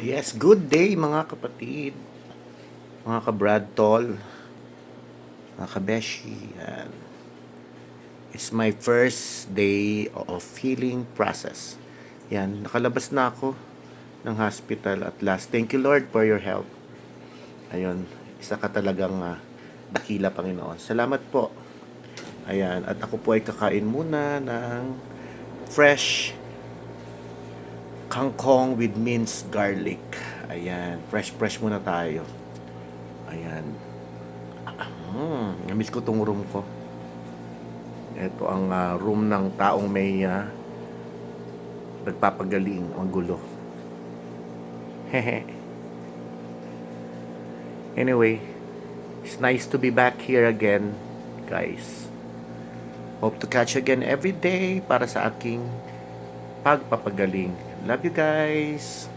Yes, good day mga kapatid, mga ka-Brad Tol, mga kabeshi. Yan. It's my first day of healing process. Yan, nakalabas na ako ng hospital at last. Thank you Lord for your help. Ayun, isa ka talagang dakila Panginoon. Salamat po. Ayan, at ako po ay kakain muna ng fresh kangkong with minced garlic. Ayan, fresh muna tayo. Ayan. Namiss ko tong room ko. Ito ang room ng taong may nagpapagaling. Ang gulo. Hehe. Anyway, it's nice to be back here again, guys. Hope to catch you again every day para sa aking pagpapagaling. Love you guys.